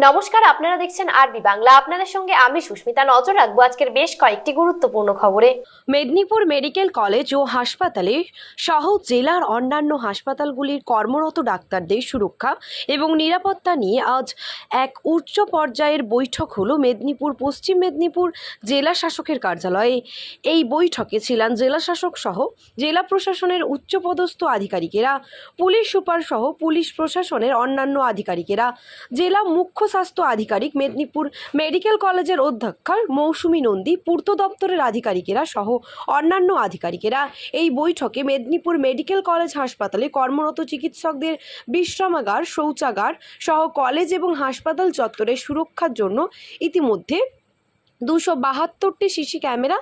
নমস্কার, আপনারা দেখছেন আরবি বাংলা। আপনাদের সঙ্গে আমি সুস্মিতা। নজর রাখবো আজকের বেশ কয়েকটি গুরুত্বপূর্ণ খবরে। মেদিনীপুর মেডিকেল কলেজ ও হাসপাতালে সহ জেলার অন্যান্য হাসপাতালগুলির কর্মরত ডাক্তারদের সুরক্ষা এবং নিরাপত্তা নিয়ে আজ এক উচ্চ পর্যায়ের বৈঠক হলো মেদিনীপুর পশ্চিম মেদিনীপুর জেলা শাসকের কার্যালয়ে। এই বৈঠকে ছিলেন জেলা শাসক সহ জেলা প্রশাসনের উচ্চপদস্থ আধিকারিকেরা, পুলিশ সুপার সহ পুলিশ প্রশাসনের অন্যান্য আধিকারিকেরা, জেলা মুখ্য স্বাস্থ্য আধিকারিক, মেদিনীপুর মেডিকেল কলেজের অধ্যক্ষা মৌসুমী নন্দী, পূর্ত দপ্তরের আধিকারিকেরা সহ অন্যান্য আধিকারিকেরা। এই বৈঠকে মেদিনীপুর মেডিকেল কলেজ হাসপাতালে কর্মরত চিকিৎসকদের বিশ্রামাগার, শৌচাগার সহ কলেজ এবং হাসপাতাল চত্বরের সুরক্ষার জন্য ইতিমধ্যে 272টি সিসি ক্যামেরা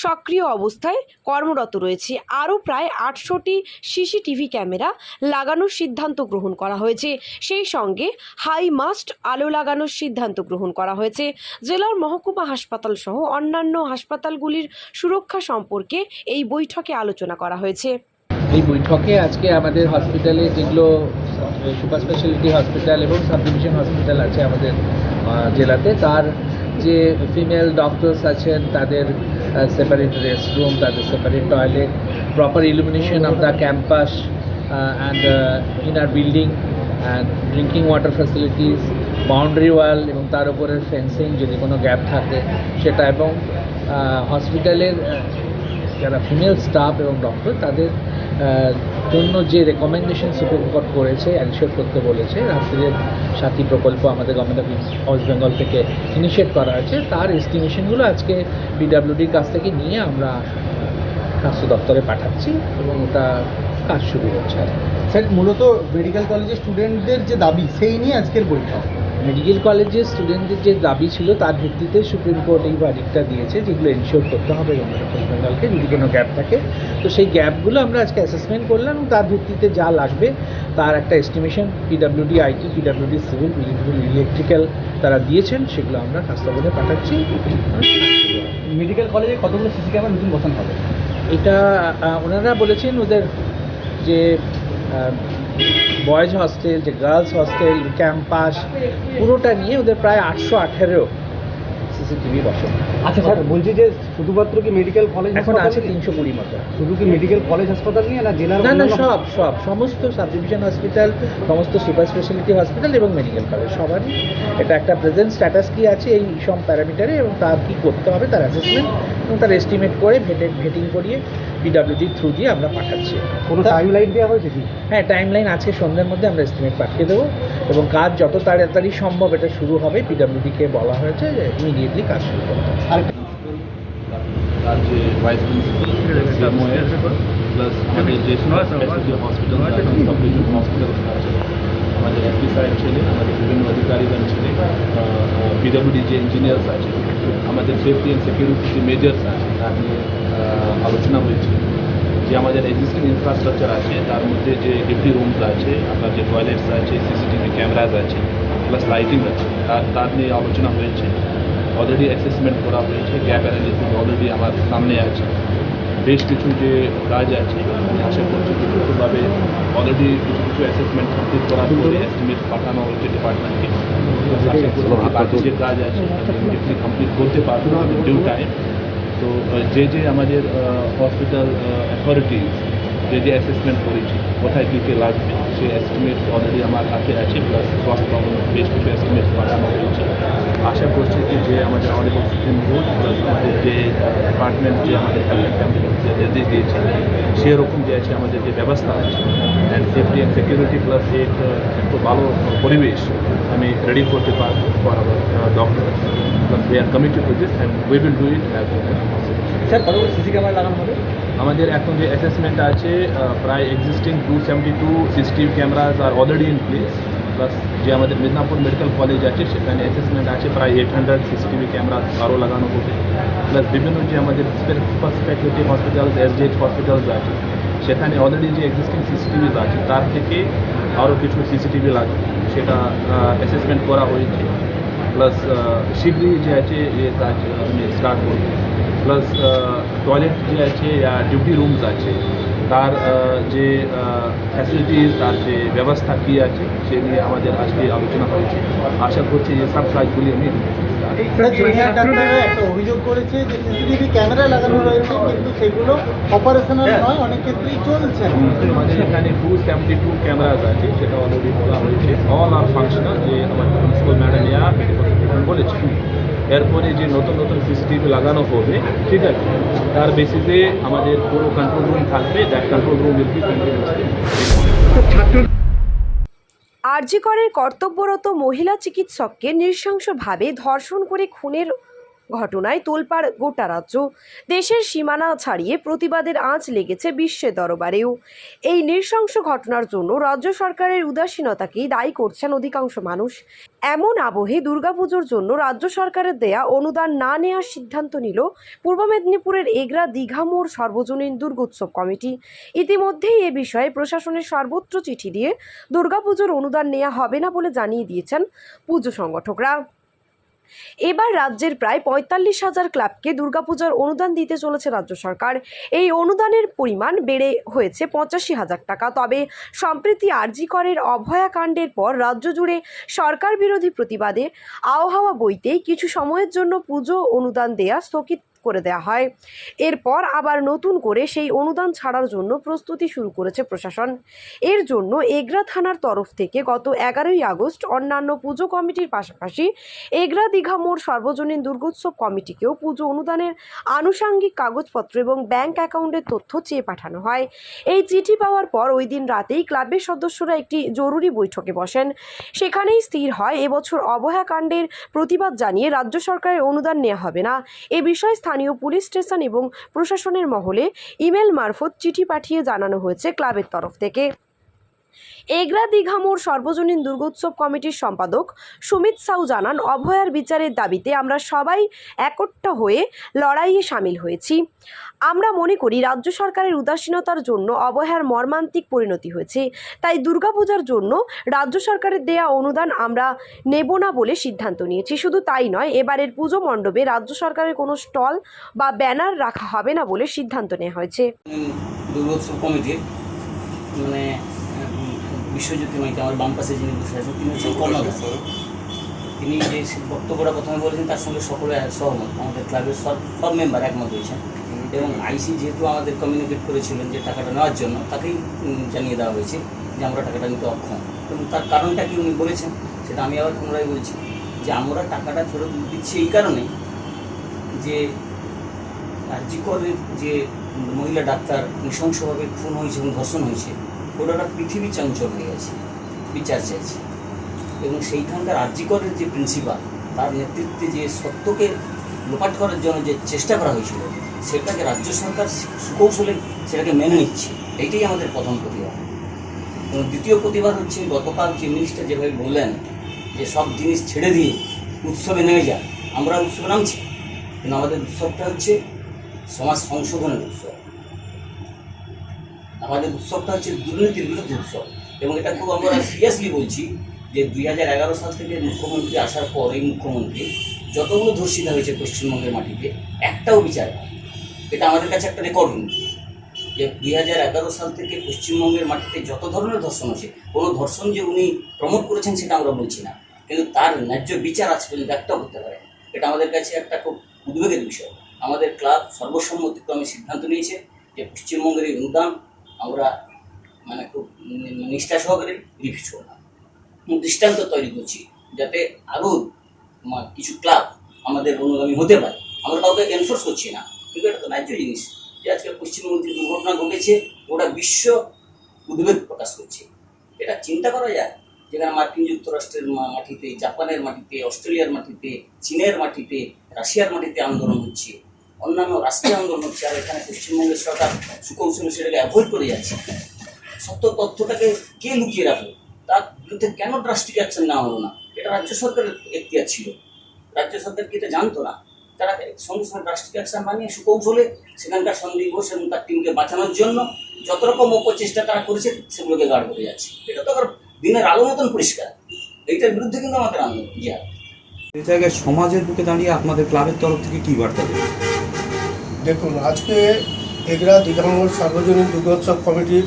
সক্রিয় অবস্থায় কর্মরত রয়েছে। আরও প্রায় 800টি সিসিটিভি ক্যামেরা লাগানোর সিদ্ধান্ত গ্রহণ করা হয়েছে। সেই সঙ্গে হাই মাস্ট আলো লাগানোর সিদ্ধান্ত গ্রহণ করা হয়েছে। জেলার মহকুমা হাসপাতাল সহ অন্যান্য হাসপাতালগুলির সুরক্ষা সম্পর্কে এই বৈঠকে আলোচনা করা হয়েছে। এই বৈঠকে আজকে আমাদের হসপিটালে যেগুলো সুপার স্পেশালিটি হসপিটাল এবং সাব ডিভিশন হসপিটাল আছে আমাদের জেলাতে, তার যে ফিমেল ডক্টরস আছেন তাদের সেপারেট রেস্টরুম, তাদের separate toilet, proper illumination of the campus and inner building and drinking water facilities, boundary wall এবং তার উপরের ফেন্সিং যদি কোনো গ্যাপ থাকে সেটা, এবং হসপিটালের যারা ফিমেল স্টাফ এবং ডক্টর তাদের জন্য যে রেকমেন্ডেশন সুপ্রিম কোর্ট করেছে, এনশিওর করতে বলেছে, রাষ্ট্রীয় সাথী প্রকল্প আমাদের গভর্নমেন্ট অফ ওয়েস্ট বেঙ্গল থেকে ইনিশিয়েট করা হয়েছে, তার এস্টিমেশনগুলো আজকে পিডব্লিউডির কাছ থেকে নিয়ে আমরা স্বাস্থ্য দপ্তরে পাঠাচ্ছি এবং ওটা কাজ শুরু হচ্ছে। স্যার, মূলত মেডিকেল কলেজের স্টুডেন্টদের যে দাবি সেই নিয়ে আজকের বৈঠক। মেডিকেল কলেজের স্টুডেন্টদের যে দাবি ছিল তার ভিত্তিতে সুপ্রিম কোর্ট এই ভার্ডিক্টটা দিয়েছে, যেগুলো এনশিওর করতে হবে গভর্নমেন্ট অফ ওয়েস্ট বেঙ্গলকে যদি কোনো গ্যাপ থাকে। তো সেই গ্যাপগুলো আমরা আজকে অ্যাসেসমেন্ট করলাম এবং তার ভিত্তিতে যা লাগবে তার একটা estimation PWD IT, PWD civil, electrical তারা দিয়েছেন, সেগুলো আমরা স্বাস্থ্য বোর্ডে পাঠাচ্ছি। মেডিকেল কলেজে কতগুলো সিসি ক্যামেরা নতুন বসানো হবে? এটা ওনারা বলেছেন ওদের যে বয়েজ হস্টেল, যে গার্লস হস্টেল, ক্যাম্পাস পুরোটা নিয়ে ওদের প্রায় 818 সিসিটিভি বসানো। আচ্ছা স্যার, বলছি যে শুধুমাত্র কি মেডিকেল কলেজ এখন আছে 320 মতো। শুধু কি মেডিকেল কলেজ হাসপাতাল নিয়ে না জেলার? না, সমস্ত সাব ডিভিশন হসপিটাল, সমস্ত সুপার স্পেশালিটি হসপিটাল এবং মেডিকেল কলেজ সবারই এটা একটা প্রেজেন্ট স্ট্যাটাস কি আছে এই সব প্যারামিটারে এবং তার কী করতে হবে তার অ্যাসেসমেন্ট এবং তার এস্টিমেট করে ভেটিং করিয়ে পিডব্লিউডির থ্রু দিয়ে আমরা পাঠাচ্ছি। কোনো টাইম লাইন দেওয়া হয়েছে কি? হ্যাঁ, টাইম লাইন আজকে সন্ধ্যের মধ্যে আমরা এস্টিমেট পাঠিয়ে দেবো এবং কাজ যত তাড়াতাড়ি সম্ভব এটা শুরু হবে। পিডব্লিউডিকে বলা হয়েছে যে ইমিডিয়েটলি কাজ শুরু করতে হবে। তার যে ভাইস প্রিন্সিপাল প্লাস আমাদের যে হসপিটাল আছে, সব কিছু হসপিটাল আছে, আমাদের এসপি সাহেব ছিলেন, আমাদের বিভিন্ন অধিকারীগণ ছিলেন, পিডব্লিউডি যে ইঞ্জিনিয়ার্স আছে, আমাদের সেফটি অ্যান্ড সিকিউরিটি যে মেজার্স আছে তার নিয়ে আলোচনা হয়েছে। যে আমাদের এক্সিস্টিং ইনফ্রাস্ট্রাকচার আছে তার মধ্যে যে ডিউটি রুমস আছে, আপনার যে টয়লেটস আছে, সিসিটিভি ক্যামেরাজ আছে, প্লাস লাইটিং আছে, তার নিয়ে আলোচনা হয়েছে। অলরেডি অ্যাসেসমেন্ট করা হয়েছে, গ্যাপ অ্যানালিসিস অলরেডি আমার সামনে আছে। বেশ কিছু যে কাজ আছে আমি আশা করছি দ্রুতভাবে অলরেডি কিছু অ্যাসেসমেন্ট কমপ্লিট করার পরে এস্টিমেট পাঠানো হয়েছে ডিপার্টমেন্টকে। আশা করছি বাকি যে কাজ আছে ইমিডিয়েটলি কমপ্লিট করতে পারবো ডিউ টাইম। তো যে আমাদের হসপিটাল অথরিটিজ যে অ্যাসেসমেন্ট করেছি কোথায় কী কী লাগবে সেই এস্টিমেট অলরেডি আমার হাতে আছে, প্লাস স্বাস্থ্য ভবন বেশ কিছু এস্টিমেট পাঠানো হয়েছে। আশা করছি যে আমাদের অনেক সুপ্রিম কোর্ট প্লাস আমাদের যে ডিপার্টমেন্ট যে আমাদের হেলথ ফ্যামিলি যে নির্দেশ দিয়েছে সেরকম যে আছে আমাদের যে ব্যবস্থা আছে and safety and security plus একটু ভালো পরিবেশ আমি রেডি করতে পারবো for our doctor, plus we are committed to this and we will do it as soon as possible. Sir, কতগুলো সিসি ক্যামেরা লাগানো হবে? আমাদের এখন যে অ্যাসেসমেন্ট আছে প্রায় existing 272 CCTV cameras are already in place, plus যে আমাদের মেদিনীপুর মেডিকেল কলেজ আছে সেখানে অ্যাসেসমেন্ট আছে প্রায় 800 সিসিটিভি ক্যামেরা আরও লাগানো হবে। প্লাস বিভিন্ন যে আমাদের super speciality hospitals, SDH hospitals আছে সেখানে অলরেডি যে এক্সিস্টিং সিসিটিভিজ আছে তার থেকে আরও কিছু সিসিটিভি লাগবে, সেটা অ্যাসেসমেন্ট করা হয়েছে। প্লাস শীঘ্রই যে আছে এ কাজ আমি স্টার্ট করব। প্লাস টয়লেট যে আছে ডিউটি রুমস আছে তার যে ফ্যাসিলিটিস, তার যে ব্যবস্থা কী আছে সে নিয়ে আমাদের আজকে আলোচনা হয়েছে। আশা করছি যে সব কাজগুলি আমি জুনিয়র ডাক্তাররা একটা অভিযোগ করেছে যে সিসিটিভি ক্যামেরা লাগানো রয়েছে কিন্তু সেগুলো অপারেশনাল নয়, অনেক ক্ষেত্রেই চলছে না। আমাদের এখানে 272 ক্যামেরাজ আছে, সেটা অলরেডি বলা হয়েছে। অল আর ফাংশনাল, যে আমার প্রিন্সিপাল ম্যাডাম বলেছে। এরপরে যে নতুন নতুন সিসিটিভি লাগানো হবে, ঠিক আছে, তার বেসিসে আমাদের পুরো কন্ট্রোল রুম থাকবে। That control room will be RG করের কর্তব্যরত মহিলা চিকিৎসককে নৃশংসভাবে ধর্ষণ করে খুনের ঘটনায় তোলপাড় গোটা রাজ্য। দেশের সীমানা ছাড়িয়ে প্রতিবাদের আঁচ লেগেছে বিশ্বের দরবারেও। এই নৃশংস ঘটনার জন্য রাজ্য সরকারের উদাসীনতাকেই দায়ী করছেন অধিকাংশ মানুষ। এমন আবহে দুর্গাপুজোর জন্য রাজ্য সরকারের দেয়া অনুদান না নেওয়ার সিদ্ধান্ত নিল পূর্ব মেদিনীপুরের এগরা দীঘা মোড় সর্বজনীন দুর্গোৎসব কমিটি। ইতিমধ্যেই এ বিষয়ে প্রশাসনের সর্বত্র চিঠি দিয়ে দুর্গাপুজোর অনুদান নেওয়া হবে না বলে জানিয়ে দিয়েছেন পুজো সংগঠকরা। এবার রাজ্যের প্রায় ৪৫,০০০ ক্লাবকে দুর্গাপূজার অনুদান দিতে চলেছে রাজ্য সরকার। এই অনুদানের পরিমাণ বেড়ে হয়েছে ৮৫,০০০ টাকা। তবে সম্প্রতি আরজি করের অভয়াকাণ্ডের পর রাজ্য জুড়ে সরকার বিরোধী প্রতিবাদে আবহাওয়া বইতেই কিছু সময়ের জন্য পুজো অনুদান দেয়া স্থগিত করে দেওয়া হয়। এরপর আবার নতুন করে সেই অনুদান ছাড়ার জন্য প্রস্তুতি শুরু করেছে প্রশাসন। এর জন্য এগরা থানার তরফ থেকে গত ১১ই আগস্ট অন্যান্য পুজো কমিটির পাশাপাশি এগরা দীঘা মোড় সর্বজনীন দুর্গোৎসব কমিটিকেও পুজো অনুদানের আনুষঙ্গিক কাগজপত্র এবং ব্যাংক অ্যাকাউন্টের তথ্য চেয়ে পাঠানো হয়। এই চিঠি পাওয়ার পর ওই দিন রাতেই ক্লাবের সদস্যরা একটি জরুরি বৈঠকে বসেন। সেখানেই স্থির হয় এবছর অভয়াকাণ্ডের প্রতিবাদ জানিয়ে রাজ্য সরকারের অনুদান নেওয়া হবে না। এ বিষয়ে স্থানীয় পুলিশ স্টেশন এবং প্রশাসনের মহলে ইমেল মারফত চিঠি পাঠিয়ে জানানো হয়েছে ক্লাবের তরফ থেকে। এগরা দীঘা মোড় সর্বজনীন দুর্গোৎসব কমিটির সম্পাদক সুমিত সাউ জানান, অভয়ার বিচারের দাবিতে আমরা সবাই একট্টা হয়ে লড়াইয়ে সামিল হয়েছি। আমরা মনে করি রাজ্য সরকারের উদাসীনতার জন্য অভয়ার মর্মান্তিক পরিণতি হয়েছে। তাই দুর্গাপূজার জন্য রাজ্য সরকারের দেয়া অনুদান আমরা নেব না বলে সিদ্ধান্ত নিয়েছি। শুধু তাই নয়, এবারের পুজো মণ্ডপে রাজ্য সরকারের কোনো স্টল বা ব্যানার রাখা হবে না বলে সিদ্ধান্ত নেওয়া হয়েছে। দুর্গোৎসব কমিটির মানে বিশ্বজ্যোতি মাইকে আমার বাম পাশে যিনি বসে আছেন তিনি হচ্ছেন কর্ণধার। তিনি যে বক্তব্যটা প্রথমে বলেছেন তার সঙ্গে সকলে সহমত। আমাদের ক্লাবের সব মেম্বার একমত হয়েছেন এবং আইসি যেহেতু আমাদের কমিউনিকেট করেছিলেন যে টাকাটা নেওয়ার জন্য, তাকেই জানিয়ে দেওয়া হয়েছে যে আমরা টাকাটা নিতে অক্ষম। এবং তার কারণটা কি উনি বলেছেন সেটা আমি আবার পুনরায় বলছি যে আমরা টাকাটা ফেরত দিচ্ছি এই কারণে যে আরজি করের যে মহিলা ডাক্তার নৃশংসভাবে খুন হয়েছে এবং ধর্ষণ হয়েছে, ওটা পৃথিবী চঞ্চল হয়ে গেছে, বিচার চাইছে। এবং সেইখানকার আরজি করের যে প্রিন্সিপাল, তার নেতৃত্বে যে সত্যকে লোপাট করার জন্য যে চেষ্টা করা হয়েছিল, সেটাকে রাজ্য সরকার সুকৌশলে সেটাকে মেনে নিচ্ছে। এইটাই আমাদের প্রথম প্রতিবাদ। এবং দ্বিতীয় প্রতিবাদ হচ্ছে গতকাল চিফ মিনিস্টার যেভাবে বললেন যে সব জিনিস ছেড়ে দিয়ে উৎসবে নেমে যান। আমরা উৎসবে নামছি, কিন্তু আমাদের উৎসবটা হচ্ছে সমাজ সংশোধনের উৎসব। আমাদের উৎসবটা হচ্ছে দুর্নীতির বিরুদ্ধে উৎসব। এবং এটা খুব আমরা সিরিয়াসলি বলছি যে 2011 সাল থেকে মুখ্যমন্ত্রী আসার পর এই মুখ্যমন্ত্রী যতগুলো ধর্ষিতা হয়েছে পশ্চিমবঙ্গের মাটিতে একটাও বিচার হয়। এটা আমাদের কাছে একটা রেকর্ড যে 2011 সাল থেকে পশ্চিমবঙ্গের মাটিতে যত ধরনের ধর্ষণ হয়েছে, কোনো ধর্ষণ যে উনি প্রমোট করেছেন সেটা আমরা বলছি না, কিন্তু তার ন্যায্য বিচার আজ পর্যন্ত একটাও করতে পারে। এটা আমাদের কাছে একটা খুব উদ্বেগের বিষয়। আমাদের ক্লাব সর্বসম্মতিক্রমে সিদ্ধান্ত নিয়েছে যে পশ্চিমবঙ্গের এই অনুদান আমরা মানে খুব নিষ্ঠা সহকারে রিফিউজ করলাম। দৃষ্টান্ত তৈরি করছি যাতে আরও কিছু ক্লাব আমাদের অনুগামী হতে পারে। আমরা কাউকে এনফোর্স করছি না, কিন্তু এটা তো ন্যায্য জিনিস যে আজকে পশ্চিমবঙ্গে দুর্ঘটনা ঘটেছে, গোটা বিশ্ব উদ্বেগ প্রকাশ করছে। এটা চিন্তা করা যায় যেখানে মার্কিন যুক্তরাষ্ট্রের মাটিতে, জাপানের মাটিতে, অস্ট্রেলিয়ার মাটিতে, চীনের মাটিতে, রাশিয়ার মাটিতে আন্দোলন হচ্ছে, অন্যান্য রাষ্ট্রীয় আন্দোলন হচ্ছে, আর এখানে পশ্চিমবঙ্গের সরকার সুকৌশলে সেটাকে অ্যাভয়েড করে যাচ্ছে। সত্য তথ্যটাকে কে লুকিয়ে রাখলো? তার বিরুদ্ধে কেন ড্রাস্টিক অ্যাকশন নেওয়া হলো না? এটা রাজ্য সরকারের এখতিয়ার ছিল। রাজ্য সরকার কি এটা জানতো না? তারা সঙ্গে সঙ্গে ড্রাস্টিক অ্যাকশন বানিয়ে সুকৌশলে সেখানকার সন্দীপ ঘোষ এবং তার টিমকে বাঁচানোর জন্য যত রকম অপচেষ্টা তারা করেছে সেগুলোকে গার্ড করে যাচ্ছে। এটা তো আবার দিনের আলো মতন পরিষ্কার। এইটার বিরুদ্ধে কিন্তু আমাদের আন্দোলন। এই জায়গায় সমাজের বুকে দাঁড়িয়ে আপনাদের ক্লাবের তরফ থেকে কী বার্তা দেবে? দেখুন, আজকে এগরা দীঘাঙ্গর সার্বজনীন দুর্গোৎসব কমিটির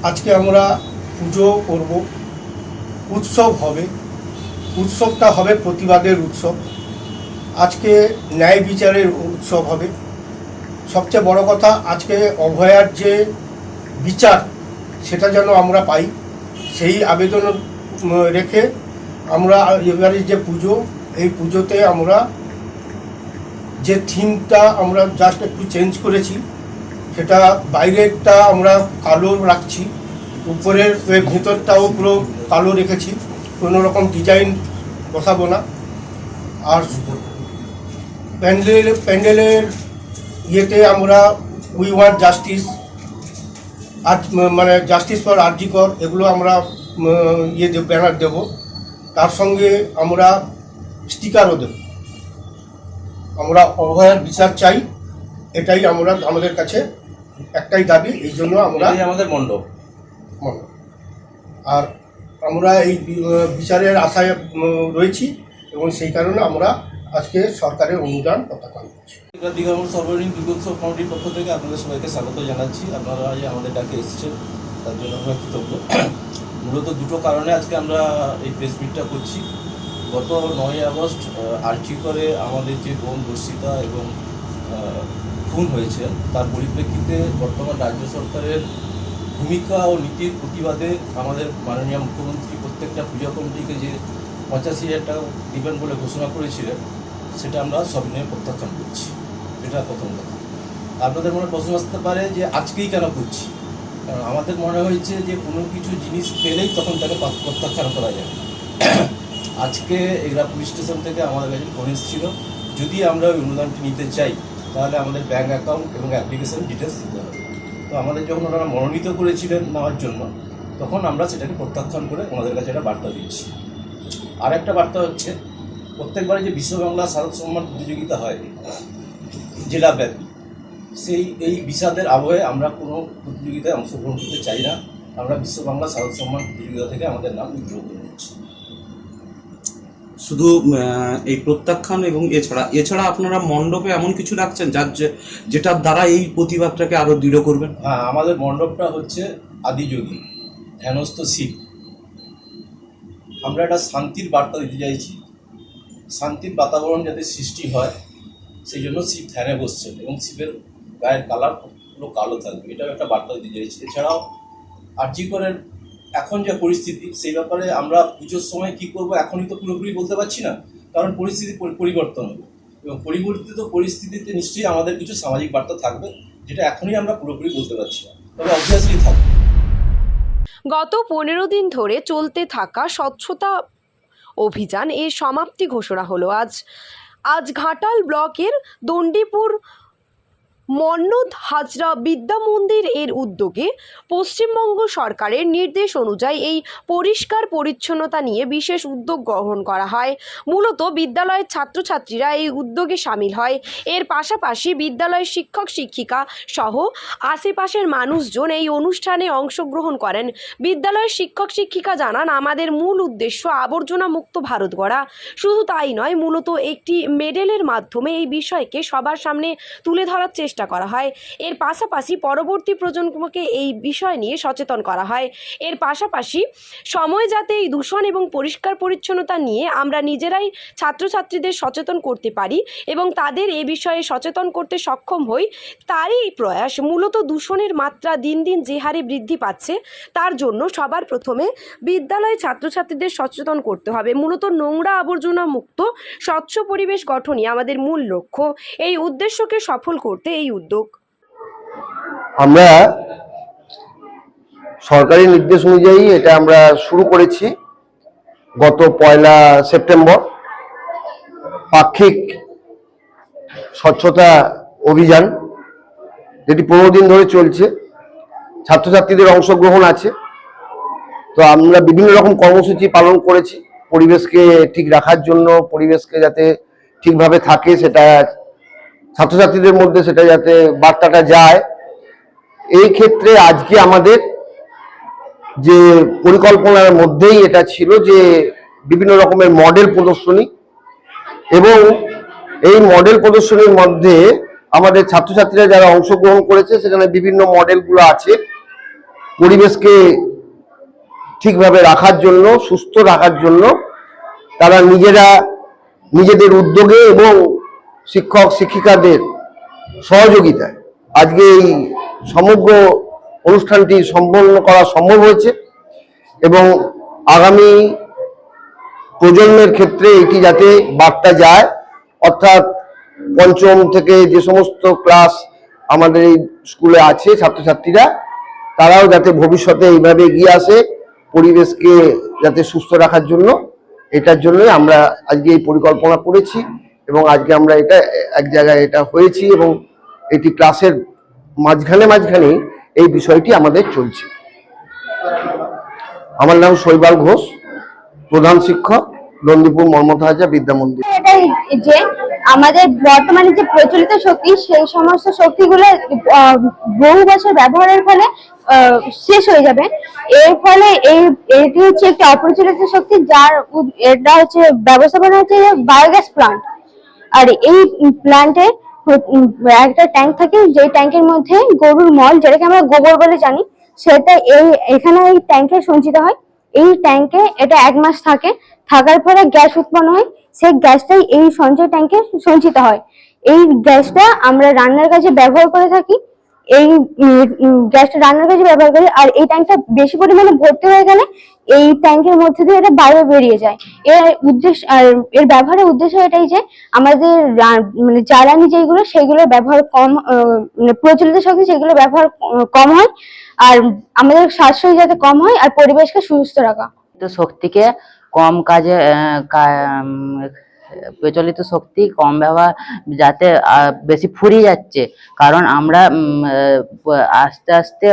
আজকে আমরা পুজো করব, উৎসব হবে। উৎসবটা হবে প্রতিবাদের উৎসব। আজকে ন্যায় বিচারের উৎসব হবে। সবচেয়ে বড় কথা, আজকে অভয়ার যে বিচার সেটা যেন আমরা পাই, সেই আবেদন রেখে আমরা এবারে যে পুজো, এই পুজোতে আমরা যে থিমটা আমরা জাস্ট একটু চেঞ্জ করেছি, সেটা বাইরেরটা আমরা কালো রাখছি, উপরের ভেতরটাও পুরো কালো রেখেছি, কোনো রকম ডিজাইন বসাবো না। আর প্যান্ডেলের ইয়েতে আমরা উই ওয়ান্ট জাস্টিস, আজ মানে জাস্টিস ফর আরজি কর, এগুলো আমরা ব্যানার দেব। তার সঙ্গে আমরা স্টিকারও দেব। আমরা অভয়ার বিচার চাই, এটাই আমরা আমাদের কাছে একটাই দাবি। এই জন্য আমরা আমাদের মণ্ডপ। আর আমরা এই বিচারের আশায় রয়েছি এবং সেই কারণে আমরা আজকে সরকারের অনুদান প্রত্যাখ্যান করছি। দীঘাঙ্গর সর্বজনীন দুর্গোৎসব কমিটির পক্ষ থেকে আপনাদের সবাইকে স্বাগত জানাচ্ছি। আপনারা আজ আমাদের ডাকে এসেছেন, তার জন্য আমরা কৃতজ্ঞ। মূলত দুটো কারণে আজকে আমরা এই প্রেস মিটটা করছি। গত 9ই আগস্ট আরজি করে আমাদের যে বোন ধর্ষিতা এবং খুন হয়েছে, তার পরিপ্রেক্ষিতে বর্তমান রাজ্য সরকারের ভূমিকা ও নীতির প্রতিবাদে আমাদের মাননীয় মুখ্যমন্ত্রী প্রত্যেকটা পূজা কমিটিকে যে 85,000 টাকা দিবেন বলে ঘোষণা করেছিলেন, সেটা আমরা সবিনয়ে প্রত্যাখ্যান করছি। এটা প্রথম কথা। আপনাদের মনে প্রশ্ন আসতে পারে যে আজকেই কেন করছি? কারণ আমাদের মনে হয়েছে যে কোনো কিছু জিনিস পেলেই তখন তাকে প্রত্যাখ্যান করা যায়। আজকে এগুলা পুলিশ স্টেশন থেকে আমাদের কাছে ফোন এসেছিল, যদি আমরা ওই অনুদানটি নিতে চাই তাহলে আমাদের ব্যাঙ্ক অ্যাকাউন্ট এবং অ্যাপ্লিকেশন ডিটেলস দিতে হবে। তো আমাদের যখন ওনারা মনোনীত করেছিলেন নেওয়ার জন্য, তখন আমরা সেটাকে প্রত্যাখ্যান করে ওনাদের কাছে একটা বার্তা দিচ্ছি। আর একটা বার্তা হচ্ছে, প্রত্যেকবারে যে বিশ্ব বাংলা সারদ সম্মান প্রতিযোগিতা হয় জেলাব্যাপী, এই বিষাদের আবহে আমরা কোনো প্রতিযোগিতায় অংশগ্রহণ করতে চাই না। আমরা বিশ্ব বাংলা সারদ সম্মান প্রতিযোগিতা থেকে আমাদের নাম উইথড্র করে নিচ্ছি। শুধু এই প্রত্যাখ্যান এবং এছাড়া আপনারা মণ্ডপে এমন কিছু রাখছেন যেটার দ্বারা এই প্রতিবাদটাকে আরো দৃঢ় করবেন? হ্যাঁ, আমাদের মণ্ডপটা হচ্ছে আদিযোগী ধ্যানস্থ শিব। আমরা একটা শান্তির বার্তা দিতে চাইছি, শান্তির বাতাবরণ যাতে সৃষ্টি হয়, সেই জন্য শিব ধ্যানে বসছেন এবং শিবের গায়ের কালার পুরো কালো থাকবে, এটাও একটা বার্তা দিতে চাইছি। এছাড়াও আরজি করের এখন যে পরিস্থিতি, সেই ব্যাপারে আমরা পুজোর সময় কী করবো এখনই তো পুরোপুরি বলতে পারছি না, কারণ পরিস্থিতি পরিবর্তন হবে এবং পরিবর্তিত পরিস্থিতিতে নিশ্চয়ই আমাদের কিছু সামাজিক বার্তা থাকবে, যেটা এখনই আমরা পুরোপুরি বলতে পারছি না, তবে অবভিয়াসলি থাকবে। গত 15 দিন ধরে চলতে থাকা স্বচ্ছতা অভিযান এর সমাপ্তি ঘোষণা হলো আজ ঘাটাল ব্লকের দণ্ডিপুর মন্নদ হাজরা বিদ্যা মন্দির এর উদ্যোগে পশ্চিমবঙ্গ সরকারের নির্দেশ অনুযায়ী এই পরিষ্কার পরিচ্ছন্নতা নিয়ে বিশেষ উদ্যোগ গ্রহণ করা হয়। মূলত বিদ্যালয়ের ছাত্রছাত্রীরা এই উদ্যোগে সামিল হয়। এর পাশাপাশি বিদ্যালয়ের শিক্ষক শিক্ষিকা সহ আশেপাশের মানুষজন এই অনুষ্ঠানে অংশগ্রহণ করেন। বিদ্যালয়ের শিক্ষক শিক্ষিকা জানান, আমাদের মূল উদ্দেশ্য আবর্জনা মুক্ত ভারত গড়া। শুধু তাই নয়, মূলত একটি মেডেলের মাধ্যমে এই বিষয়কে সবার সামনে তুলে ধরার চেষ্টা করা হয়। এর পাশাপাশি পরবর্তী প্রজন্মকে এই বিষয় নিয়ে সচেতন করা হয়। এর পাশাপাশি সময় যাতে এই দূষণ এবং পরিষ্কার পরিচ্ছন্নতা নিয়ে আমরা নিজেরাই ছাত্রছাত্রীদের সচেতন করতে পারি এবং তাদের এ বিষয়ে সচেতন করতে সক্ষম হই, তারই প্রয়াস। মূলত দূষণের মাত্রা দিন দিন যে হারে বৃদ্ধি পাচ্ছে, তার জন্য সবার প্রথমে বিদ্যালয়ে ছাত্রছাত্রীদের সচেতন করতে হবে। মূলত নোংরা আবর্জনা মুক্ত স্বচ্ছ পরিবেশ গঠনই আমাদের মূল লক্ষ্য। এই উদ্দেশ্যকে সফল করতে এই উদ্যোগ। আমরা সরকারি নির্দেশ অনুযায়ী এটা আমরা শুরু করেছি গত 1 সেপ্টেম্বর, পাক্ষিক স্বচ্ছতা অভিযান, যেটি 15 দিন ধরে চলছে। ছাত্রছাত্রীদের অংশগ্রহণ আছে। তো আমরা বিভিন্ন রকম কর্মসূচি পালন করেছি পরিবেশকে ঠিক রাখার জন্য, পরিবেশকে যাতে ঠিকভাবে থাকে, সেটা ছাত্রছাত্রীদের মধ্যে সেটা যাতে বার্তাটা যায়। এই ক্ষেত্রে আজকে আমাদের যে পরিকল্পনার মধ্যেই এটা ছিল যে বিভিন্ন রকমের মডেল প্রদর্শনী, এবং এই মডেল প্রদর্শনীর মধ্যে আমাদের ছাত্রছাত্রীরা যারা অংশগ্রহণ করেছে সেখানে বিভিন্ন মডেলগুলো আছে পরিবেশকে ঠিকভাবে রাখার জন্য, সুস্থ রাখার জন্য তারা নিজেদের উদ্যোগে এবং শিক্ষক শিক্ষিকাদের সহযোগিতায় আজকে এই সমগ্র অনুষ্ঠানটি সম্পন্ন করা সম্ভব হয়েছে এবং আগামী প্রজন্মের ক্ষেত্রে এটি যাতে বার্তা যায়, অর্থাৎ পঞ্চম থেকে যে সমস্ত ক্লাস আমাদের এই স্কুলে আছে ছাত্রছাত্রীরা, তারাও যাতে ভবিষ্যতে এইভাবে এগিয়ে আসে পরিবেশকে যাতে সুস্থ রাখার জন্য। এটার জন্যই আমরা আজকে এই পরিকল্পনা করেছি এবং আজকে আমরা এটা এক জায়গায় এটা হয়েছি এবং এটি ক্লাসের মাঝখানে এই বিষয়টি আমাদের চলছে। আমার নাম শৈবাল ঘোষ, প্রধান শিক্ষক, নন্দীপুর মর্মত হাজরা বিদ্যা মন্দির। এটাই যে আমাদের বর্তমানে যে প্রচলিত শক্তি, সেই সমস্ত শক্তিগুলো বহু বছর ব্যবহারের ফলে শেষ হয়ে যাবে। এর ফলে এটি হচ্ছে একটি অপ্রচলিত শক্তি, যার এটা হচ্ছে ব্যবস্থাপনা হচ্ছে বায়োগ্যাস প্লান্ট। আর এই প্ল্যান্টে একটা ট্যাঙ্ক থাকে, যে ট্যাঙ্কের মধ্যে গরুর মল, যেটাকে আমরা গোবর বলে জানি, সেটা এখানে এই ট্যাঙ্কে সঞ্চিত হয়। এই ট্যাঙ্কে এটা 1 মাস থাকার পরে গ্যাস উৎপন্ন হয়, সেই গ্যাসটাই এই সঞ্চয় ট্যাঙ্কে সঞ্চিত হয়। এই গ্যাসটা আমরা রান্নার কাজে ব্যবহার করে থাকি, আর এই ট্যাঙ্কটা বেশি পরিমাণে ভর্তি হয়ে গেলে এই ট্যাঙ্কের মধ্যে দিয়ে এটা বাইরে বেরিয়ে যায়। এর ব্যবহারের উদ্দেশ্য এটাই যে আমাদের মানে জ্বালানি যেগুলো, সেগুলোর ব্যবহার কম, প্রচলিত শক্তি সেগুলো ব্যবহার কম হয়, আর আমাদের সাশ্রয় যাতে কম হয়, আর পরিবেশকে সুস্থ রাখা। তো শক্তিকে কম কাজে প্রচলিত শক্তি কম ব্যবহার, যাতে বেশি ফুরিয়ে যাচ্ছে, কারণ আমরা আস্তে আস্তে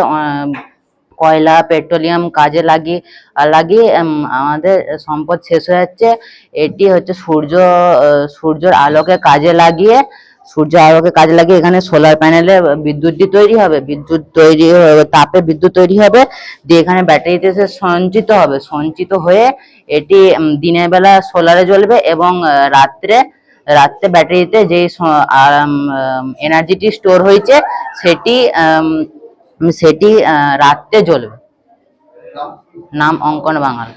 কয়লা পেট্রোলিয়াম কাজে লাগিয়ে আমাদের সম্পদ শেষ হয়ে যাচ্ছে। এটি হচ্ছে সূর্যের আলোকে কাজে লাগিয়ে এখানে সোলার প্যানেলে বিদ্যুৎটি তৈরি হবে, তাপে বিদ্যুৎ তৈরি হবে, দিয়ে এখানে ব্যাটারিতে সঞ্চিত হয়ে এটি দিনের বেলা সোলারে জ্বলবে এবং রাত্রে ব্যাটারিতে যে এনার্জিটি স্টোর হয়েছে সেটি রাত্রে জ্বলবে। নাম অঙ্কন বাঙাল।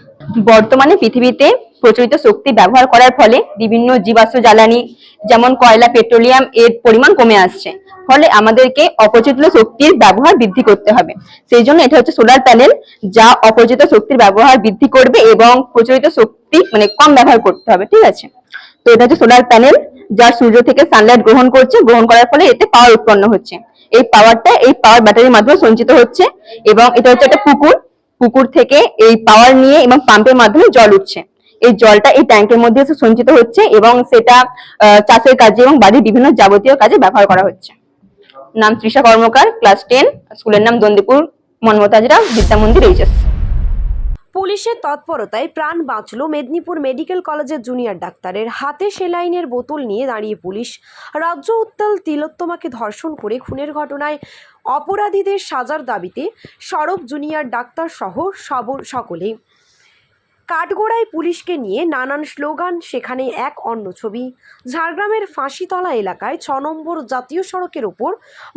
বর্তমানে পৃথিবীতে প্রচলিত শক্তি ব্যবহার করার ফলে বিভিন্ন জীবাশ্ম জ্বালানি যেমন কয়লা, পেট্রোলিয়াম এর পরিমাণ কমে আসছে, ফলে আমাদেরকে অপরিচিত শক্তির ব্যবহার বৃদ্ধি করতে হবে। সেই জন্য এটা হচ্ছে সোলার প্যানেল, যা অপরিচিত শক্তির ব্যবহার বৃদ্ধি করবে এবং প্রচলিত শক্তি মানে কম ব্যবহার করতে হবে, ঠিক আছে? তো এটা হচ্ছে সোলার প্যানেল, যা সূর্য থেকে সানলাইট গ্রহণ করার ফলে এতে পাওয়ার উৎপন্ন হচ্ছে। এই পাওয়ার ব্যাটারির মাধ্যমে সঞ্চিত হচ্ছে এবং এটা হচ্ছে একটা পুকুর থেকে এই পাওয়ার নিয়ে এবং পাম্পের মাধ্যমে জল উঠছে। এই জলটা এই ট্যাঙ্কের মধ্যে এসে সঞ্চিত হচ্ছে এবং সেটা চাষের কাজে এবং বাড়ির বিভিন্ন যাবতীয় কাজে ব্যবহার করা হচ্ছে। নাম তৃষা কর্মকার, ক্লাস 10, স্কুলের নাম নন্দীপুর মর্মত হাজরা বিদ্যা মন্দির, এইচএস। পুলিশের তৎপরতায় প্রাণ বাঁচল মেদিনীপুর মেডিকেল কলেজের জুনিয়র ডাক্তারের। হাতে সেলাইনের বোতল নিয়ে দাঁড়িয়ে পুলিশ। রাজ্য উত্তাল, তিলোত্তমাকে ধর্ষণ করে খুনের ঘটনায় অপরাধীদের সাজার দাবিতে সরব জুনিয়র ডাক্তার সহ সকলেই। কাঠগোড়ায় পুলিশকে নিয়ে নানান স্লোগান, সেখানে এক অন্য ছবি। ঝাড়গ্রামের ফাঁসিতলা এলাকায় 6 নম্বর জাতীয় সড়কের ওপর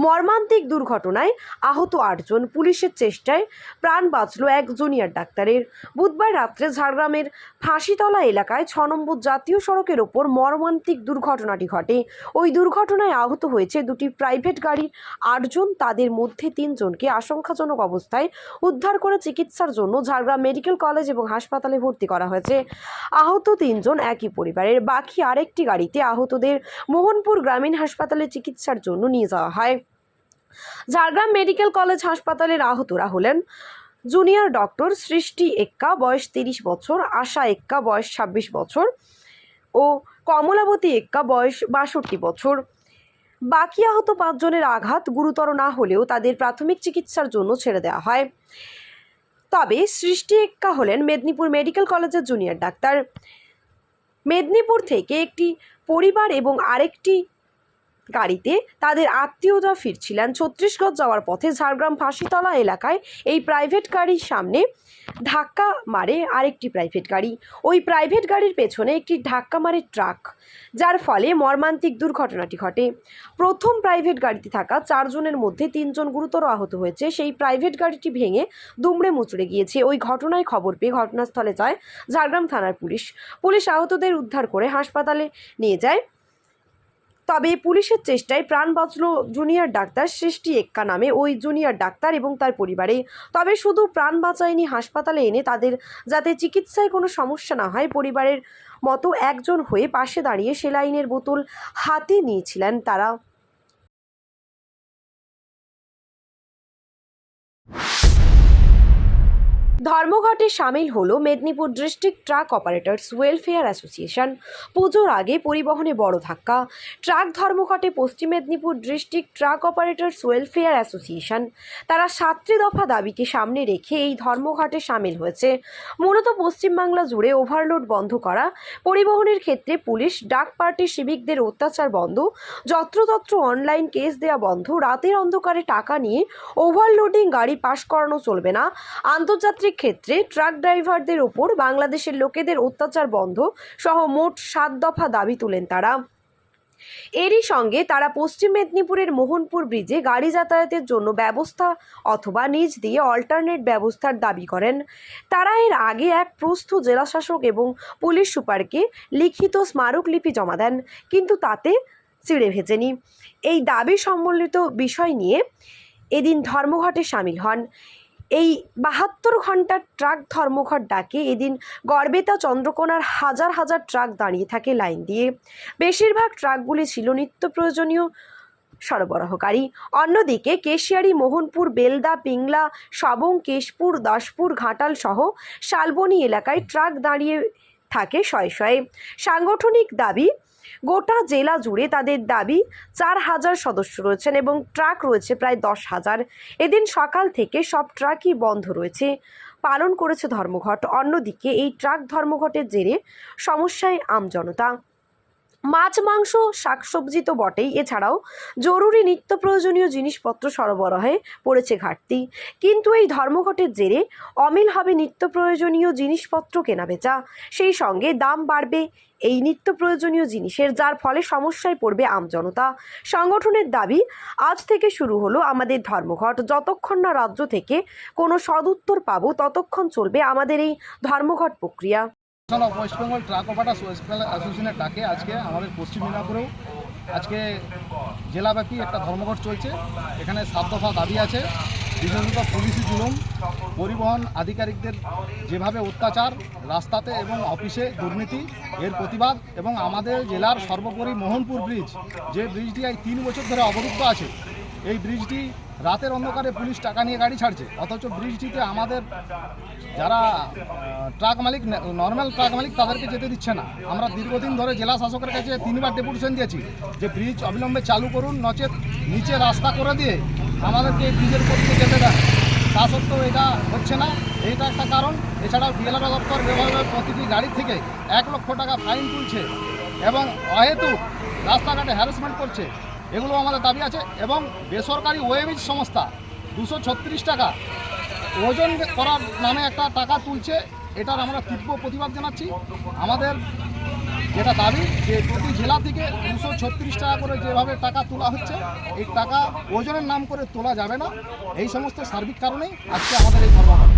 মর্মান্তিক দুর্ঘটনায় আহত 8 জন। পুলিশের চেষ্টায় প্রাণ বাঁচল এক জুনিয়র ডাক্তারের। বুধবার রাত্রে ঝাড়গ্রামের ফাঁসিতলা এলাকায় 6 নম্বর জাতীয় সড়কের ওপর মর্মান্তিক দুর্ঘটনাটি ঘটে। ওই দুর্ঘটনায় আহত হয়েছে 2টি প্রাইভেট গাড়ির 8 জন। তাদের মধ্যে 3 জনকে আশঙ্কাজনক অবস্থায় উদ্ধার করে চিকিৎসার জন্য ঝাড়গ্রাম মেডিকেল কলেজ এবং হাসপাতালে ভর্তি করা হয়েছে। আহত 3 জন একই পরিবারের। বাকি আরেকটি গাড়িতে আহতদের মোহনপুর গ্রামীণ হাসপাতালে চিকিৎসার জন্য নিয়ে যাওয়া হয়। ঝাড়গ্রাম মেডিকেল কলেজ হাসপাতালের আহতরা হলেন জুনিয়র ডক্টর সৃষ্টি এক্কা, বয়স 30 বছর, আশা এক্কা, বয়স 26 বছর ও কমলাবতী এক্কা, বয়স 62 বছর। বাকি আহত 5 জনের আঘাত গুরুতর না হলেও তাদের প্রাথমিক চিকিৎসার জন্য ছেড়ে দেওয়া হয়। তবে সৃষ্টি এক্কা হলেন মেদিনীপুর মেডিকেল কলেজের জুনিয়র ডাক্তার। মেদিনীপুর থেকে একটি পরিবার এবং আরেকটি গাড়িতে তাদের আত্মীয়রা ফিরছিলেন। ছত্তিশগড় যাওয়ার পথে ঝাড়গ্রাম ফাঁসিতলা এলাকায় এই প্রাইভেট গাড়ির সামনে ধাক্কা মারে আরেকটি প্রাইভেট গাড়ি। ওই প্রাইভেট গাড়ির পেছনে একটি ধাক্কা মারে ট্রাক, যার ফলে মর্মান্তিক দুর্ঘটনাটি ঘটে। প্রথম প্রাইভেট গাড়িতে থাকা 4 জনের মধ্যে 3 জন গুরুতর আহত হয়েছে। সেই প্রাইভেট গাড়িটি ভেঙে দুমড়ে মুচড়ে গিয়েছে। ওই ঘটনায় খবর পেয়ে ঘটনাস্থলে যায় ঝাড়গ্রাম থানার পুলিশ আহতদের উদ্ধার করে হাসপাতালে নিয়ে যায়। তবে পুলিশের চেষ্টায় প্রাণ বাঁচল জুনিয়র ডাক্তার সৃষ্টি এক্কা নামে ওই জুনিয়র ডাক্তার এবং তার পরিবারে। তবে শুধু প্রাণ বাঁচায়নি, হাসপাতালে এনে তাদের যাতে চিকিৎসায় কোনো সমস্যা না হয় পরিবারের মতো একজন হয়ে পাশে দাঁড়িয়ে সেলাইনের বোতল হাতে নিয়েছিলেন তারা। ধর্মঘটে সামিল হলো Medinipur district truck operators welfare association. পুজোর আগে পরিবহনে বড় ধাক্কা। ট্রাক ধর্মঘটে পশ্চিম Medinipur district truck operators welfare association তারা 7টি দফা দাবিকে সামনে রেখে এই ধর্মঘটে সামিল হয়েছে। মূলত পশ্চিমবাংলা জুড়ে ওভারলোড বন্ধ করা, পরিবহনের ক্ষেত্রে পুলিশ ডাক পার্টি সিভিকদের অত্যাচার বন্ধ, যত্রতত্র অনলাইন কেস দেওয়া বন্ধ, রাতের অন্ধকারে টাকা নিয়ে ওভারলোডিং গাড়ি পাস করানো চলবে না, আন্তর্জাতিক ক্ষেত্রে ট্রাক ড্রাইভারদের ওপর বাংলাদেশের লোকেদের অত্যাচার বন্ধ সহ মোট 7 দফা দাবি তুলেন তারা। এরই সঙ্গে তারা পশ্চিম মেদিনীপুরের মোহনপুর ব্রিজে গাড়ি যাতায়াতের জন্য ব্যবস্থা অথবা নিচ দিয়ে অল্টারনেট ব্যবস্থার দাবি করেন। তারা এর আগে এক প্রস্থ জেলাশাসক এবং পুলিশ সুপারকে লিখিত স্মারকলিপি জমা দেন, কিন্তু তাতে চিড়ে ভেজেনি। এই দাবি সম্বলিত বিষয় নিয়ে এদিন ধর্মঘটে সামিল হন। এই 72 ঘন্টার ট্রাক ধর্মঘট ডাকে এদিন গড়বেতা চন্দ্রকোনার হাজার হাজার ট্রাক দাঁড়িয়ে থাকে লাইন দিয়ে। বেশিরভাগ ট্রাকগুলি ছিল নিত্য প্রয়োজনীয় সরবরাহকারী। অন্যদিকে কেশিয়ারি, মোহনপুর, বেলদা, পিংলা, সবং, কেশপুর, দাসপুর, ঘাটাল সহ শালবনী এলাকায় ট্রাক দাঁড়িয়ে থাকে শয়ে শয়ে। সাংগঠনিক দাবি, গোটা জেলা জুড়ে তাদের দাবি 4000 সদস্য রয়েছেন এবং ট্রাক রয়েছে প্রায় 10,000। এদিন সকাল থেকে সব ট্রাকই বন্ধ রয়েছে, পালন করেছে ধর্মঘট। অন্যদিকে এই ট্রাক ধর্মঘটের জেরে সমস্যায় আমজনতা। মাছ, মাংস, শাকসবজি তো বটেই, এছাড়াও জরুরি নিত্য প্রয়োজনীয় জিনিসপত্র সরবরাহে পড়েছে ঘাটতি। কিন্তু এই ধর্মঘটের জেরে অমিল হবে নিত্য প্রয়োজনীয় জিনিসপত্র কেনাবেচা, সেই সঙ্গে দাম বাড়বে এই নিত্য প্রয়োজনীয় জিনিসের, যার ফলে সমস্যায় পড়বে আমজনতা। সংগঠনের দাবি, আজ থেকে শুরু হলো আমাদের ধর্মঘট। যতক্ষণ না রাজ্য থেকে কোনো সদুত্তর পাবো ততক্ষণ চলবে আমাদের এই ধর্মঘট প্রক্রিয়া। West Bengal truck operators welfare অ্যাসোসিয়েশনের ডাকে আজকে আমাদের পশ্চিম মেদিনীপুরেও আজকে জেলাব্যাপী একটা ধর্মঘট চলছে। এখানে 7 দফা দাবি আছে। বিশেষত পুলিশি জুলুম, পরিবহন আধিকারিকদের যেভাবে অত্যাচার, রাস্তাতে এবং অফিসে দুর্নীতি, এর প্রতিবাদ এবং আমাদের জেলার সর্বোপরি মোহনপুর ব্রিজ, যে ব্রিজটি এই 3 বছর ধরে অবরুদ্ধ আছে, এই ব্রিজটি রাতের অন্ধকারে পুলিশ টাকা নিয়ে গাড়ি ছাড়ছে, অথচ ব্রিজটিতে আমাদের যারা ট্রাক মালিক, নর্মাল ট্রাক মালিক, তাদেরকে যেতে দিচ্ছে না। আমরা দীর্ঘদিন ধরে জেলা শাসকের কাছে 3বার ডেপুটেশন দিয়েছি যে ব্রিজ অবিলম্বে চালু করুন, নচেত নিচে রাস্তা করে দিয়ে আমাদেরকে ব্রিজের উপর দিয়ে যেতে দেন। তা সত্ত্বেও এটা হচ্ছে না, এইটা একটা কারণ। এছাড়াও ডিএলআর দপ্তর ব্যবহারের প্রতিটি গাড়ি থেকে 1 লক্ষ টাকা ফাইন তুলছে এবং অহেতুক রাস্তাঘাটে হ্যারাসমেন্ট করছে। এগুলো আমাদের দাবি আছে। এবং বেসরকারি ওয়েবিজ সংস্থা 236 টাকা ওজন করার নামে একটা টাকা তুলছে, এটার আমরা তীব্র প্রতিবাদ জানাচ্ছি। আমাদের যেটা দাবি যে প্রতি জেলা থেকে 236 টাকা করে যেভাবে টাকা তোলা হচ্ছে, এই টাকা ওজনের নাম করে তোলা যাবে না। এই সমস্ত সার্বিক কারণেই আজকে আমাদের এই ধর্মঘট।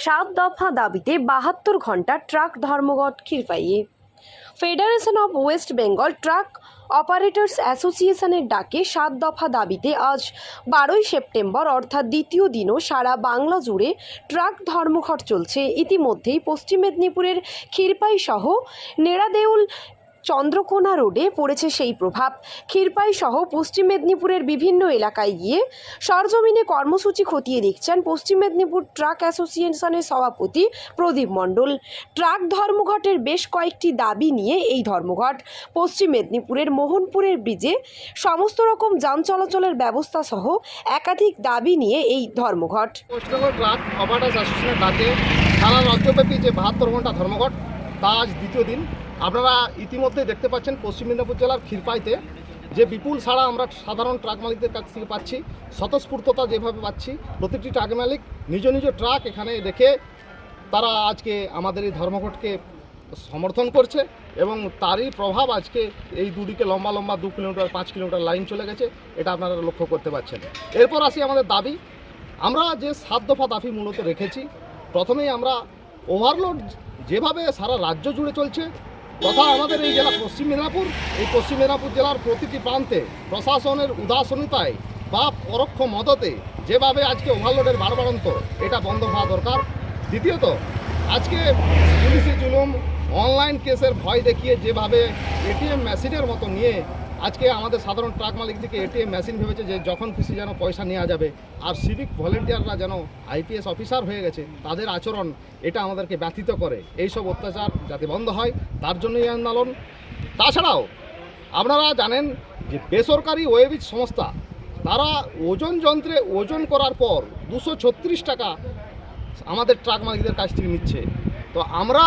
7 দফা দাবিতে 72 ঘন্টা ট্রাক ধর্মঘট ক্ষীরপাইয়ে। Federation of West Bengal truck operators অ্যাসোসিয়েশনের ডাকে 7 দফা দাবিতে আজ 12ই সেপ্টেম্বর অর্থাৎ দ্বিতীয় দিনও সারা বাংলা জুড়ে ট্রাক ধর্মঘট চলছে। ইতিমধ্যেই পশ্চিম মেদিনীপুরের ক্ষীরপাই সহ নেড়াদেউল চন্দ্রকোনা রোডে পড়েছে সেই প্রভাব। ক্ষীরপাই সহ পশ্চিম মেদিনীপুরের বিভিন্ন এলাকায় গিয়ে সরজমিনে কর্মসূচি খতিয়ে দেখছেন পশ্চিম মেদিনীপুর ট্রাক অ্যাসোসিয়েশনের সভাপতি প্রদীপ মণ্ডল। ট্রাক ধর্মঘটের বেশ কয়েকটি দাবি নিয়ে এই ধর্মঘট। পশ্চিম মেদিনীপুরের মোহনপুরের ব্রিজে সমস্ত রকম যান চলাচলের ব্যবস্থা সহ একাধিক দাবি নিয়ে এই ধর্মঘট। ওয়েস্ট বেঙ্গল ট্রাক অপারেটর্স অ্যাসোসিয়েশনের ডাকে সারা রাজ্যব্যাপী যে 72 ঘন্টা ধর্মঘট, তা আজ দ্বিতীয় দিন। আপনারা ইতিমধ্যে দেখতে পাচ্ছেন পশ্চিম মেদিনীপুর জেলার ক্ষীরপাইতে যে বিপুল সাড়া আমরা সাধারণ ট্রাক মালিকদের কাছ থেকে পাচ্ছি, স্বতঃস্ফূর্ততা যেভাবে পাচ্ছি, প্রতিটি ট্রাক মালিক নিজ নিজ ট্রাক এখানে রেখে তারা আজকে আমাদের এই ধর্মঘটকে সমর্থন করছে এবং তারই প্রভাব আজকে এই দুদিকে লম্বা লম্বা 2 কিলোমিটার 5 কিলোমিটার লাইন চলে গেছে, এটা আপনারা লক্ষ্য করতে পারছেন। এরপর আসি আমাদের দাবি। আমরা যে 7 দফা দাবি মূলত রেখেছি, প্রথমেই আমরা ওভারলোড যেভাবে সারা রাজ্য জুড়ে চলছে তথা আমাদের এই জেলা পশ্চিম মেদিনীপুর, এই পশ্চিম মেদিনীপুর জেলার প্রতিটি প্রান্তে প্রশাসনের উদাসীনতায় বা পরোক্ষ মদতে যেভাবে আজকে ওভারলোডের বাড়বাড়ন্ত, এটা বন্ধ হওয়া দরকার। দ্বিতীয়ত, আজকে পুলিশি জুলুম, অনলাইন কেসের ভয় দেখিয়ে যেভাবে এটিএম মেশিনের মতো নিয়ে আজকে আমাদের সাধারণ ট্রাক মালিকদেরকে এটিএম মেশিন ভেবেছে যে যখন খুশি যেন পয়সা নেওয়া যাবে, আর সিভিক ভলেন্টিয়াররা যেন আইপিএস অফিসার হয়ে গেছে, তাদের আচরণ এটা আমাদেরকে ব্যথিত করে। এইসব অত্যাচার যাতে বন্ধ হয় তার জন্যই আন্দোলন। তাছাড়াও আপনারা জানেন যে বেসরকারি ওয়েবিজ সংস্থা তারা ওজন যন্ত্রে ওজন করার পর 236 টাকা আমাদের ট্রাক মালিকদের কাছ থেকে নিচ্ছে। তো আমরা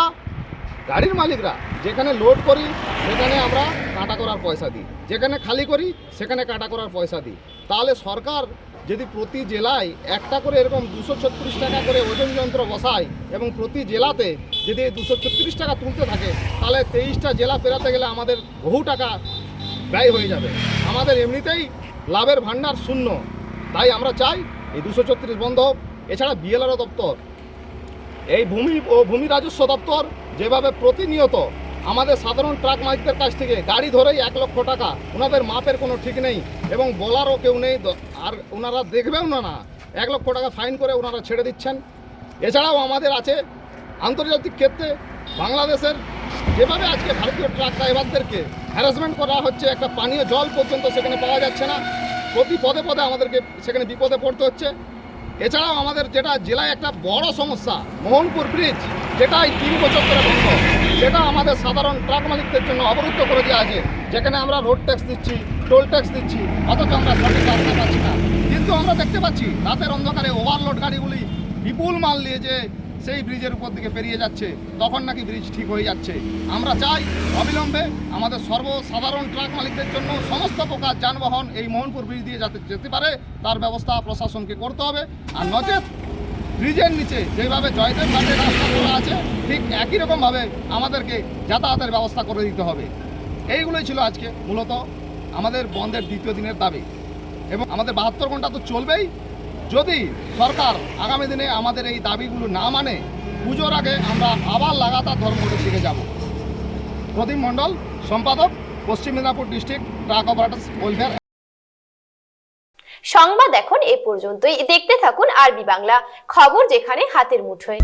গাড়ির মালিকরা যেখানে লোড করি সেখানে আমরা কাটা করার পয়সা দিই, যেখানে খালি করি সেখানে কাটা করার পয়সা দিই। তাহলে সরকার যদি প্রতি জেলায় একটা করে এরকম 236 টাকা করে ওজন যন্ত্র বসায় এবং প্রতি জেলাতে যদি 236 টাকা তুলতে থাকে, তাহলে 23টা জেলা পেরাতে গেলে আমাদের বহু টাকা ব্যয় হয়ে যাবে। আমাদের এমনিতেই লাভের ভান্ডার শূন্য। তাই আমরা চাই এই 236 বন্ধ হোক। এছাড়া বিএলআরও দপ্তর, এই ভূমি রাজস্ব দপ্তর যেভাবে প্রতিনিয়ত আমাদের সাধারণ ট্রাক মালিকদের কাছ থেকে গাড়ি ধরেই 1 লক্ষ টাকা, ওনাদের মাপের কোনো ঠিক নেই এবং বলারও কেউ নেই, আর ওনারা দেখবেও না 1 লক্ষ টাকা ফাইন করে ওনারা ছেড়ে দিচ্ছেন। এছাড়াও আমাদের আছে আন্তর্জাতিক ক্ষেত্রে বাংলাদেশের যেভাবে আজকে ভারতীয় ট্রাক ড্রাইভারদেরকে হ্যারাসমেন্ট করা হচ্ছে, একটা পানীয় জল পর্যন্ত সেখানে পাওয়া যাচ্ছে না, প্রতি পদে পদে আমাদেরকে সেখানে বিপদে পড়তে হচ্ছে। এছাড়াও আমাদের যেটা জেলায় একটা বড় সমস্যা, মোহনপুর ব্রিজ, যেটা এই 3 বছর ধরে বন্ধ, যেটা আমাদের সাধারণ ট্রাক মালিকদের জন্য অবরুদ্ধ করে দেওয়া আছে। যেখানে আমরা রোড ট্যাক্স দিচ্ছি, টোল ট্যাক্স দিচ্ছি, অথচ আমরা সঠিক রাস্তা পাচ্ছি না। কিন্তু আমরা দেখতে পাচ্ছি রাতের অন্ধকারে ওভারলোড গাড়িগুলি বিপুল মাল নিয়ে যে সেই ব্রিজের উপর দিকে পেরিয়ে যাচ্ছে, তখন নাকি ব্রিজ ঠিক হয়ে যাচ্ছে। আমরা চাই অবিলম্বে আমাদের সর্বসাধারণ ট্রাক মালিকদের জন্য সমস্ত প্রকার যানবাহন এই মোহনপুর ব্রিজ দিয়ে যাতে যেতে পারে তার ব্যবস্থা প্রশাসনকে করতে হবে। আর নচেত ব্রিজের নিচে যেভাবে জয়দেব ঘাটের রাস্তা করা আছে, ঠিক একই রকমভাবে আমাদেরকে যাতায়াতের ব্যবস্থা করে দিতে হবে। এইগুলোই ছিল আজকে মূলত আমাদের বন্ধের দ্বিতীয় দিনের দাবি। এবং আমাদের 72 ঘন্টা তো চলবেই। যদি সরকার আগামী দিনে আমাদের এই দাবিগুলো না মানে, পুজোর আগে আমরা আবার লাগাতার ধর্মঘটের দিকে যাব। প্রদীপ মণ্ডল, সম্পাদক, পশ্চিম Medinipur district truck operators welfare. সংবাদ এখন এ পর্যন্তই। দেখতে থাকুন আরবি বাংলা, খবর যেখানে হাতের মুঠোয়।